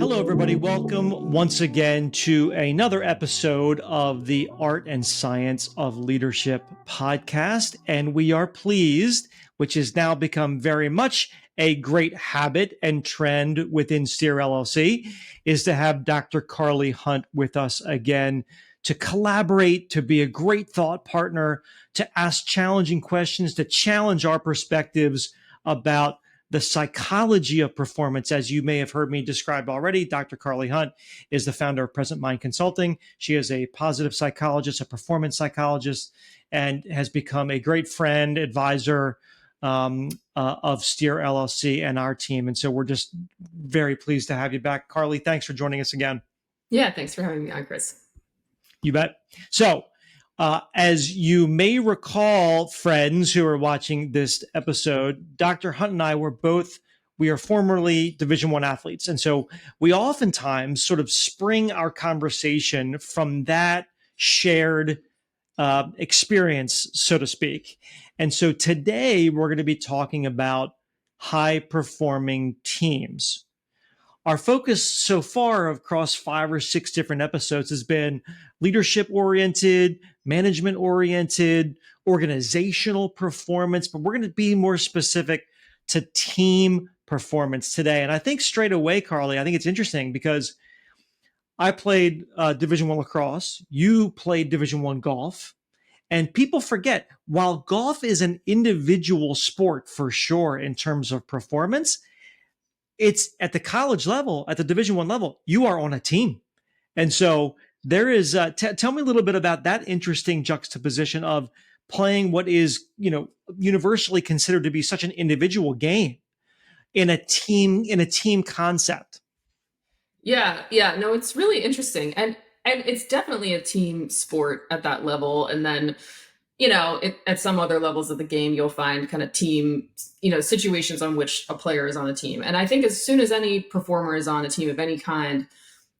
Hello, everybody. Welcome once again to another episode of the Art and Science of Leadership podcast. And we are pleased, which has now become very much a great habit and trend within Steer LLC, is to have Dr. Carly Hunt with us again to collaborate, to be a great thought partner, to ask challenging questions, to challenge our perspectives about the psychology of performance. As you may have heard me describe already, Dr. Carly Hunt is the founder of Present Mind Consulting. She is a positive psychologist, a performance psychologist, and has become a great friend, advisor of Steer LLC and our team. And so we're just very pleased to have you back. Carly, thanks for joining us again. Yeah, thanks for having me on, Chris. You bet. So, as you may recall, friends who are watching this episode, Dr. Hunt and I we are formerly Division I athletes. And so we oftentimes sort of spring our conversation from that shared experience, so to speak. And so today we're going to be talking about high performing teams. Our focus so far across 5 or 6 different episodes has been leadership oriented, management oriented, organizational performance, but we're going to be more specific to team performance today. And I think straight away, Carly, I think it's interesting because I played Division I lacrosse, you played Division I golf, and people forget, while golf is an individual sport for sure in terms of performance, it's at the college level, at the Division I level, you are on a team. And so there is, tell me a little bit about that interesting juxtaposition of playing what is, universally considered to be such an individual game in a team concept. Yeah, no, it's really interesting. And it's definitely a team sport at that level. And then, at some other levels of the game, you'll find kind of team, situations on which a player is on a team. And I think as soon as any performer is on a team of any kind,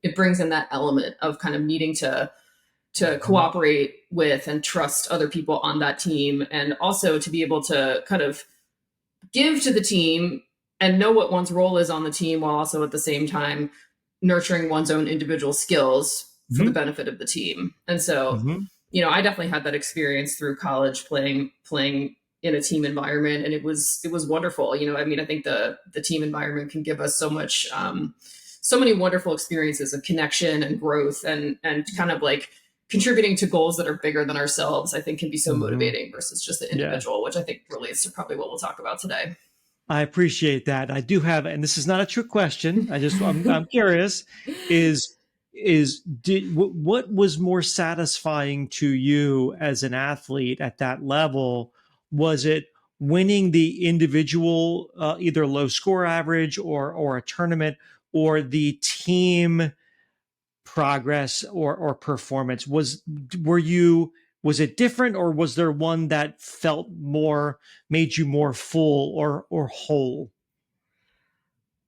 it brings in that element of kind of needing to cooperate with and trust other people on that team. And also to be able to kind of give to the team and know what one's role is on the team, while also at the same time nurturing one's own individual skills for the benefit of the team. And so, I definitely had that experience through college playing in a team environment, and it was wonderful. I think the team environment can give us so much, so many wonderful experiences of connection and growth and kind of like contributing to goals that are bigger than ourselves. I think can be so motivating versus just the individual, which I think relates to probably what we'll talk about today. I appreciate that. I do have, and this is not a trick question. I'm curious. What was more satisfying to you as an athlete at that level? Was it winning the individual, either low score average or a tournament, or the team progress or performance? Was it different, or was there one that made you more full or whole?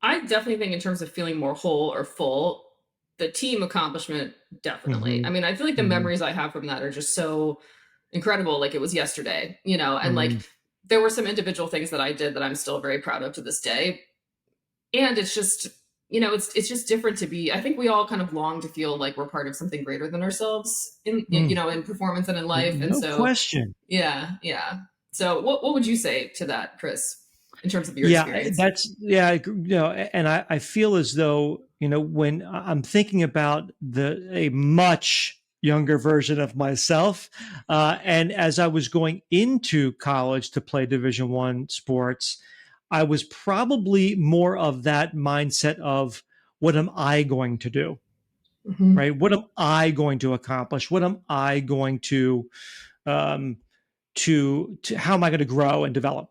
I definitely think in terms of feeling more whole or full, the team accomplishment, definitely. I feel like the memories I have from that are just so incredible. Like it was yesterday, and like there were some individual things that I did that I'm still very proud of to this day. And it's just, it's just different to be, I think we all kind of long to feel like we're part of something greater than ourselves in performance and in life. And no question. Yeah. So what would you say to that, Chris, in terms of your experience? And I feel as though, when I'm thinking about a much younger version of myself, and as I was going into college to play Division I sports, I was probably more of that mindset of, what am I going to do? Right? What am I going to accomplish? What am I going to how am I going to grow and develop?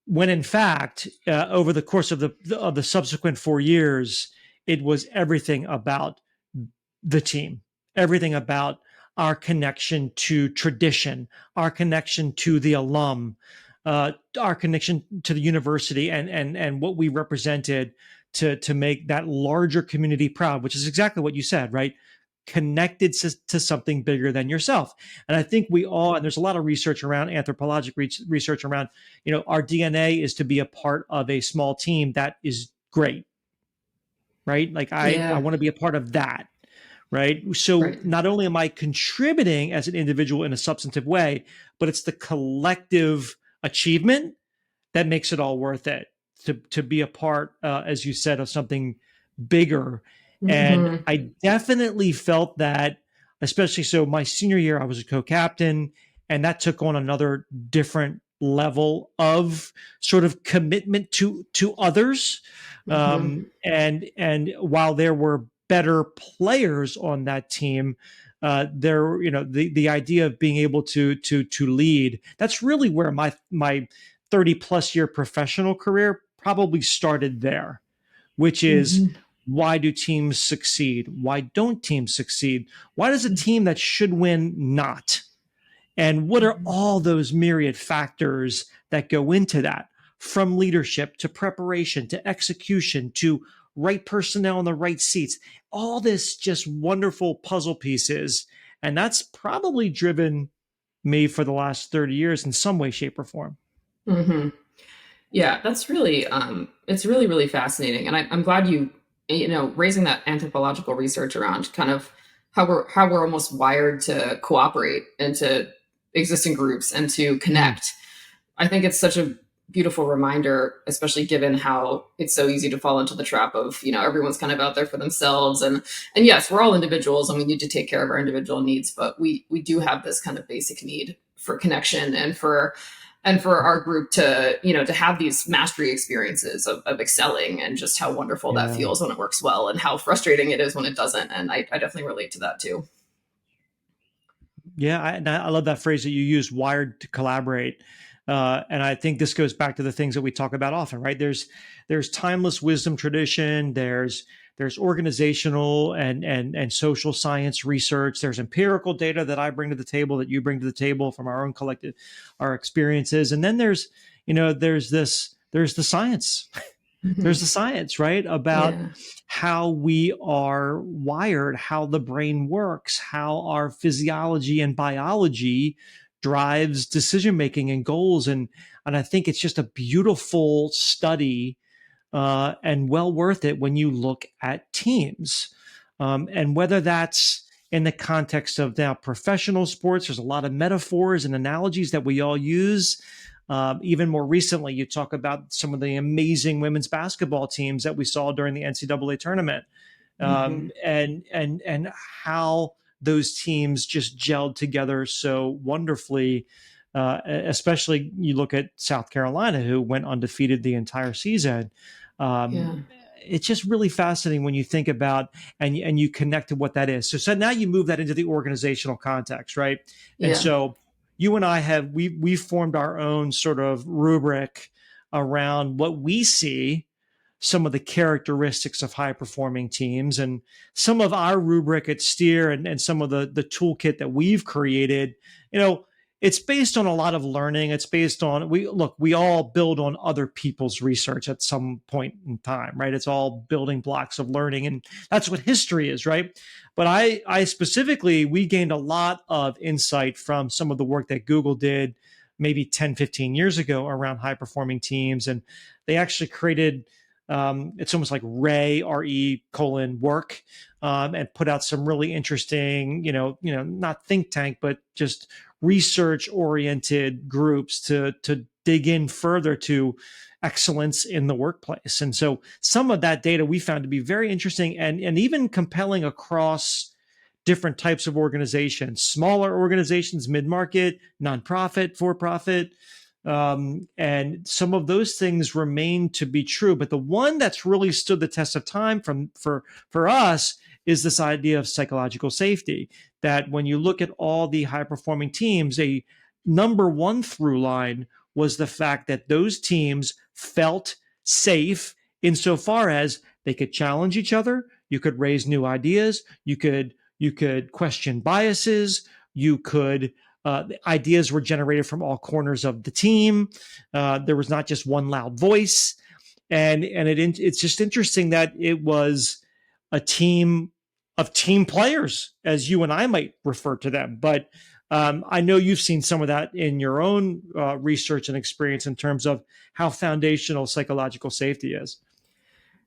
When in fact, over the course of the subsequent 4 years, it was everything about the team, everything about our connection to tradition, our connection to the alum, our connection to the university, and what we represented to make that larger community proud, which is exactly what you said, right? Connected to something bigger than yourself. And I think we all, and there's a lot of research around, anthropologic research around, our DNA is to be a part of a small team. That is great. right? Like I Yeah. want to be a part of that, right? So Right. not only am I contributing as an individual in a substantive way, but it's the collective achievement that makes it all worth it to be a part, as you said, of something bigger. And Hmm. I definitely felt that, especially so my senior year, I was a co-captain, and that took on another different level of sort of commitment to others. Hmm. And while there were better players on that team, there, the idea of being able to lead, that's really where my 30 plus year professional career probably started there, which is, Hmm. why do teams succeed? Why don't teams succeed? Why does a team that should win not? And what are all those myriad factors that go into that, from leadership to preparation to execution to right personnel in the right seats? All this just wonderful puzzle pieces. And that's probably driven me for the last 30 years in some way, shape, or form. Hmm. Yeah, that's really it's really really fascinating, and I'm glad you raising that anthropological research around kind of how we're almost wired to cooperate and to exist in groups and to Mm, connect. I think it's such a beautiful reminder, especially given how it's so easy to fall into the trap of everyone's kind of out there for themselves, and yes, we're all individuals and we need to take care of our individual needs, but we do have this kind of basic need for connection and for our group to have these mastery experiences of excelling, and just how wonderful that yeah. feels when it works well and how frustrating it is when it doesn't. And I definitely relate to that too. Yeah, and I love that phrase that you use, wired to collaborate. And I think this goes back to the things that we talk about often, right? There's timeless wisdom tradition. There's organizational and social science research. There's empirical data that I bring to the table, that you bring to the table from our own collective, our experiences. And then there's the science. Hmm. There's the science, right? About Yeah. how we are wired, how the brain works, how our physiology and biology drives decision making and goals. And I think it's just a beautiful study, and well worth it when you look at teams. And whether that's in the context of now professional sports, there's a lot of metaphors and analogies that we all use. Even more recently, you talk about some of the amazing women's basketball teams that we saw during the NCAA tournament, Hmm. and how those teams just gelled together so wonderfully. Especially you look at South Carolina, who went undefeated the entire season. Yeah. It's just really fascinating when you think about and you connect to what that is. So now you move that into the organizational context, right? And Yeah. so you and I we formed our own sort of rubric around what we see some of the characteristics of high performing teams, and some of our rubric at Steer, and some of the toolkit that we've created. you know it's based on a lot of learning. It's based on, we all build on other people's research at some point in time, right? It's all building blocks of learning, and that's what history is, right? But I specifically, we gained a lot of insight from some of the work that Google did maybe 10, 15 years ago around high performing teams. And they actually created, it's almost like RE colon work, and put out some really interesting, not think tank, but just research oriented groups to dig in further to excellence in the workplace. And so some of that data we found to be very interesting, and even compelling across different types of organizations, smaller organizations, mid-market, nonprofit, for-profit. And some of those things remain to be true. But the one that's really stood the test of time for us is this idea of psychological safety. That when you look at all the high performing teams, a number one through line was the fact that those teams felt safe insofar as they could challenge each other. You could raise new ideas. You could question biases. You could ideas were generated from all corners of the team. There was not just one loud voice, and it's just interesting that it was a team of team players, as you and I might refer to them. But I know you've seen some of that in your own research and experience in terms of how foundational psychological safety is.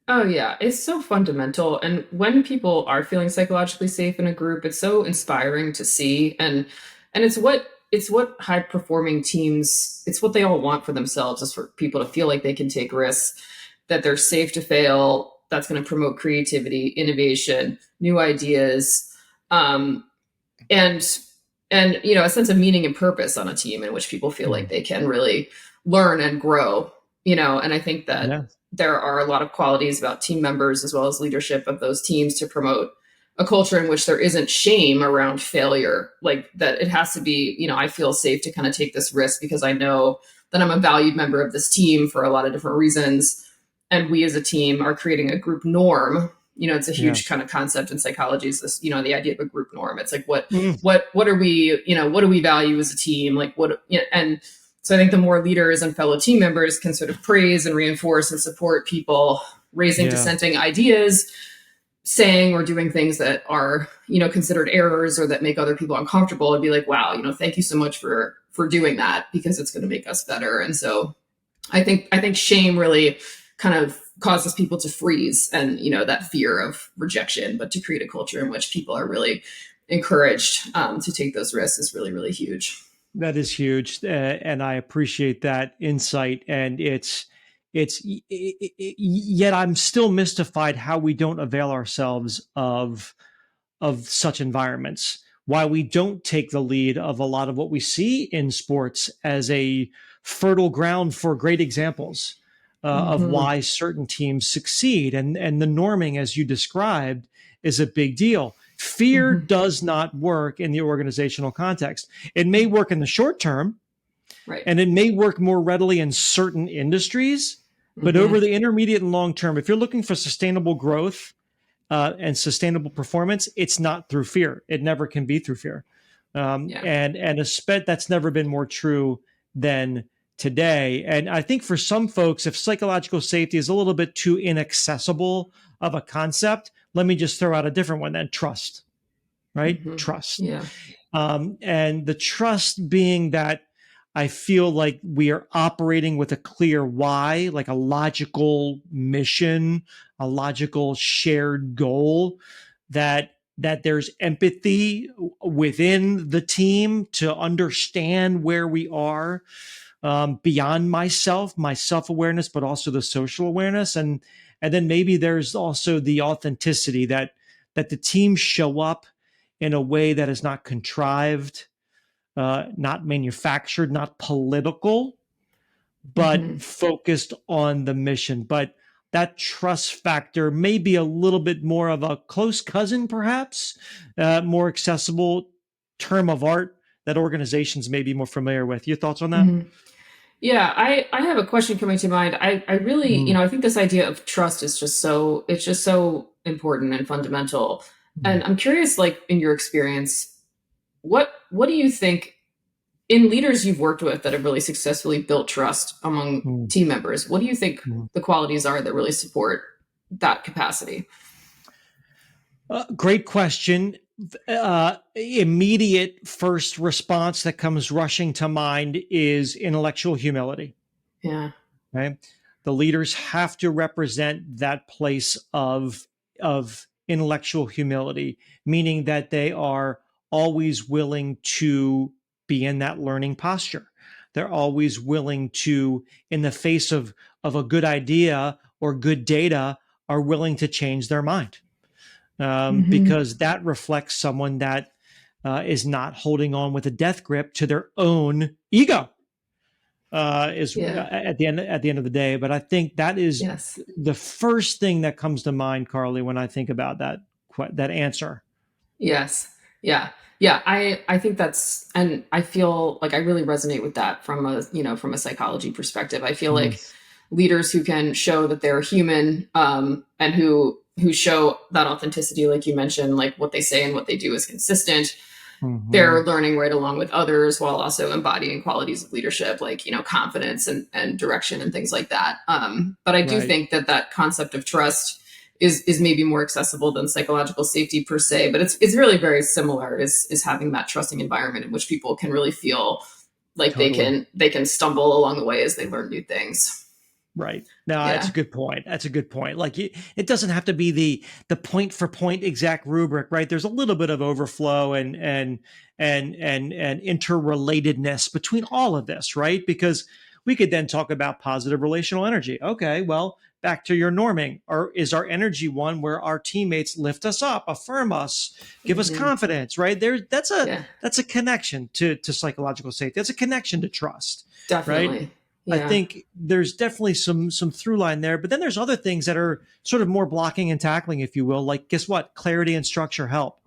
Oh yeah, it's so fundamental. And when people are feeling psychologically safe in a group, it's so inspiring to see. And it's what high performing teams, it's what they all want for themselves, is for people to feel like they can take risks, that they're safe to fail. That's going to promote creativity, innovation, new ideas. Um, and a sense of meaning and purpose on a team in which people feel like Mm. they can really learn and grow. And I think that Yeah. there are a lot of qualities about team members as well as leadership of those teams to promote a culture in which there isn't shame around failure, like that it has to be, I feel safe to kind of take this risk because I know that I'm a valued member of this team for a lot of different reasons, and we as a team are creating a group norm. It's a Yeah. huge kind of concept in psychology, is this, the idea of a group norm. It's like what Mm. what are we, what do we value as a team, like what, and so I think the more leaders and fellow team members can sort of praise and reinforce and support people raising Yeah. dissenting ideas, saying or doing things that are, considered errors or that make other people uncomfortable, and be like, wow, thank you so much for doing that, because it's going to make us better. And so I think shame really kind of causes people to freeze, and that fear of rejection, but to create a culture in which people are really encouraged to take those risks is really, really huge. That is huge, and I appreciate that insight. And yet I'm still mystified how we don't avail ourselves of such environments. Why we don't take the lead of a lot of what we see in sports as a fertile ground for great examples of Mm-hmm. why certain teams succeed, and the norming, as you described, is a big deal. Fear Mm-hmm. does not work in the organizational context. It may work in the short term, Right. and it may work more readily in certain industries, but over Mm-hmm. the intermediate and long term, if you're looking for sustainable growth and sustainable performance, it's not through fear. It never can be through fear. Yeah. And that's never been more true than today. And I think for some folks, if psychological safety is a little bit too inaccessible of a concept, let me just throw out a different one then: trust, right? Mm-hmm. Trust. Yeah. And the trust being that I feel like we are operating with a clear why, like a logical mission, a logical shared goal, that there's empathy within the team to understand where we are, beyond myself, my self-awareness, but also the social awareness. And then maybe there's also the authenticity that the team show up in a way that is not contrived, not manufactured, not political, but Mm-hmm. focused on the mission. But that trust factor may be a little bit more of a close cousin, perhaps, more accessible term of art that organizations may be more familiar with. Your thoughts on that? Mm-hmm. Yeah, I have a question coming to mind. I really, Mm, I think this idea of trust is just so important and fundamental. mm, And I'm curious, like in your experience, what do you think in leaders you've worked with that have really successfully built trust among mm, team members? What do you think mm. the qualities are that really support that capacity? Great question. Immediate first response that comes rushing to mind is intellectual humility. Yeah. Right? The leaders have to represent that place of intellectual humility, meaning that they are always willing to be in that learning posture. They're always willing to, in the face of a good idea or good data, are willing to change their mind, Mm-hmm. because that reflects someone that is not holding on with a death grip to their own ego, is Yeah. at the end of the day. But I think that is Yes. the first thing that comes to mind, Carly, when I think about that answer. Yes. Yeah. Yeah. I think that's, and I feel like I really resonate with that from a psychology perspective. I feel Mm, like leaders who can show that they're human, and who show that authenticity, like you mentioned, like what they say and what they do is consistent. They're mhm. learning right along with others while also embodying qualities of leadership, like, confidence and direction and things like that. But I do Right, think that concept of trust is maybe more accessible than psychological safety per se, but it's really very similar, is having that trusting environment in which people can really feel like they totally. can they can stumble along the way as they learn new things. Right. No, that's a Yeah. good point. That's a good point. Like it doesn't have to be the point for point exact rubric, right? There's a little bit of overflow and interrelatedness between all of this, right? Because we could then talk about positive relational energy. Okay, well, back to your norming. Or is our energy one where our teammates lift us up, affirm us, give us Hmm. confidence, right? There Yeah. that's a connection to psychological safety. That's a connection to trust, right? Definitely. I Yeah. think there's definitely some through line there, but then there's other things that are sort of more blocking and tackling, if you will. Like, guess what? Clarity and structure help,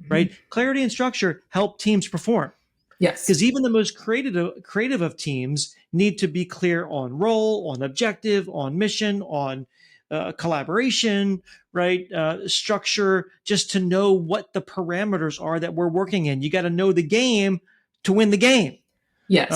Hmm. right? Clarity and structure help teams perform Yes. because even the most creative of teams need to be clear on role, on objective, on mission, on collaboration, right? Structure, just to know what the parameters are that we're working in. You got to know the game to win the game, Yes.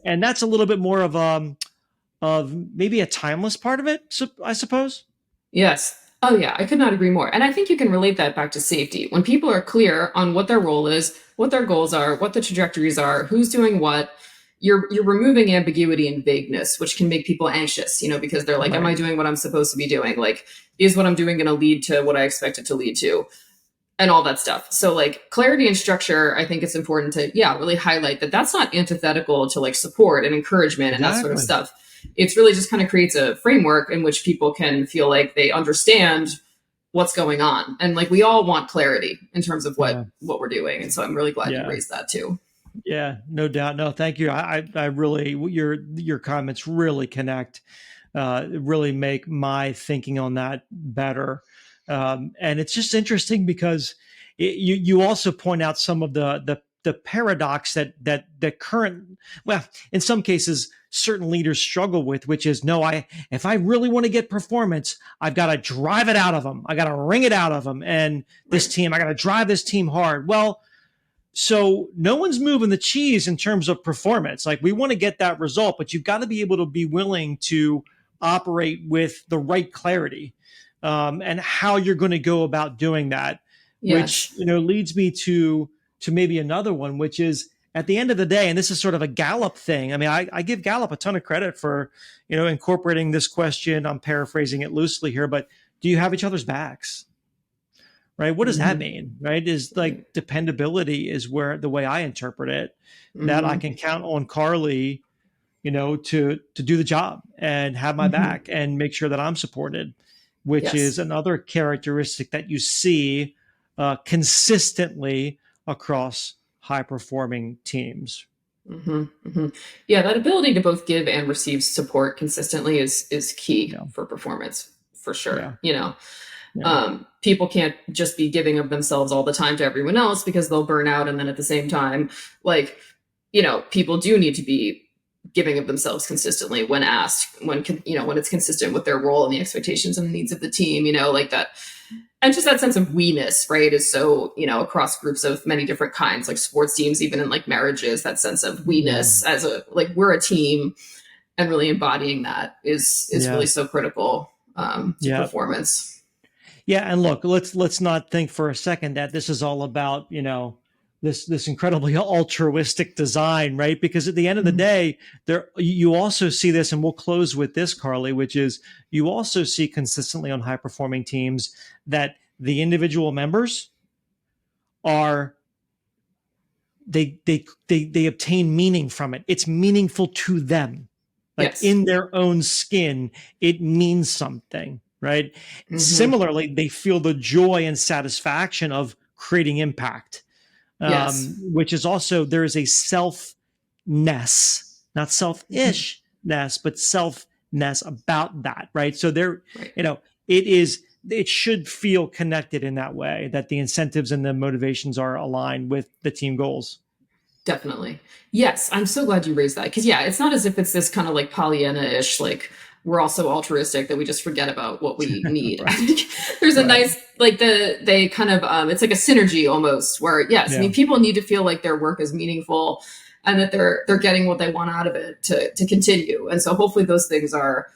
and that's a little bit more of maybe a timeless part of it, I suppose. Yes. Oh, yeah. I could not agree more. And I think you can relate that back to safety. When people are clear on what their role is, what their goals are, what the trajectories are, who's doing what, you're removing ambiguity and vagueness, which can make people anxious, because they're like, am I Right. doing what I'm supposed to be doing? Like, is what I'm doing going to lead to what I expect it to lead to? And all that stuff. So like clarity and structure, I think it's important to really highlight that that's not antithetical to like support and encouragement and that sort of Exactly. stuff. It's really just kind of creates a framework in which people can feel like they understand what's going on. And like we all want clarity in terms of Yeah. what we're doing. And so I'm really glad you Yeah. raised that too. Yeah. No doubt. No, thank you. I really your comments really connect, really make my thinking on that better. And it's just interesting because you also point out some of the paradox that the current, well, in some cases certain leaders struggle with, which is, no, I if I really want to get performance, I've got to drive it out of them, I got to wring it out of them, and this Right. team, I got to drive this team hard. Well, so no one's moving the cheese in terms of performance. Like, we want to get that result, but you've got to be able to be willing to operate with the right clarity, and how you're going to go about doing that, which Yes. leads me to maybe another one, which is, at the end of the day, and this is sort of a Gallup thing. I mean, I give Gallup a ton of credit for incorporating this question. I'm paraphrasing it loosely here, but do you have each other's backs? Right? What does that Hmm. mean? Right? Is like Right. dependability is where the way I interpret it, that I Hmm. can count on Carly, to do the job and have my Hmm. back and make sure that I'm supported, which is Yes. another characteristic that you see consistently across high performing teams. Hmm. Hmm. Yeah, that ability to both give and receive support consistently is key Yeah. for performance for sure. Yeah. Yeah. People can't just be giving of themselves all the time to everyone else because they'll burn out. And then at the same time, like, people do need to be giving of themselves consistently when asked, when it's consistent with their role and the expectations and the needs of the team, like that. And just that sense of we-ness, right, is so, across groups of many different kinds, like sports teams, even in like marriages, that sense of Yeah. we-ness as a, like, we're a team, and really embodying that is Yeah. really so critical to Yeah. performance. Yeah, and look, let's not think for a second that this is all about, this incredibly altruistic design, right? Because at the end of the Mhm. day, there you also see this, and we'll close with this, Carly, which is, you also see consistently on high performing teams that the individual members are, they obtain meaning from it. It's meaningful to them. Like, Yes. in their own skin, it means something, right? Hmm. Similarly, they feel the joy and satisfaction of creating impact, Yes. which is also, there is a selfness, not Hmm. selfishness, but selfness about that, right? So there, Right. it is, it should feel connected in that way, that the incentives and the motivations are aligned with the team goals. Definitely. Yes, I'm so glad you raised that because yeah, it's not as if it's this kind of like Pollyanna-ish, like we're all so altruistic that we just forget about what we need. I Right. think there's a Right. nice like they kind of it's like a synergy almost where yes, I Yeah. mean people need to feel like their work is meaningful and that they're getting what they want out of it to continue. And so hopefully those things are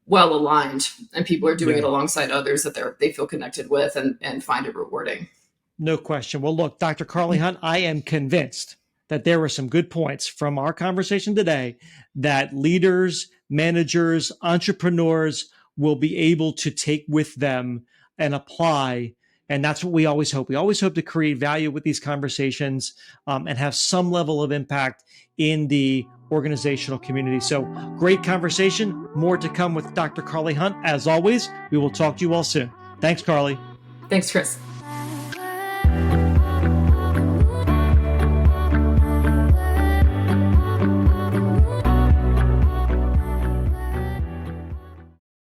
well aligned and people are doing Yeah. it alongside others that they feel connected with and find it rewarding. No question. Well, look, Dr. Carly Hunt, I am convinced that there were some good points from our conversation today that leaders managers, entrepreneurs will be able to take with them and apply. And that's what we always hope. We always hope to create value with these conversations and have some level of impact in the organizational community. So great conversation. More to come with Dr. Carly Hunt. As always, we will talk to you all soon. Thanks, Carly. Thanks, Chris.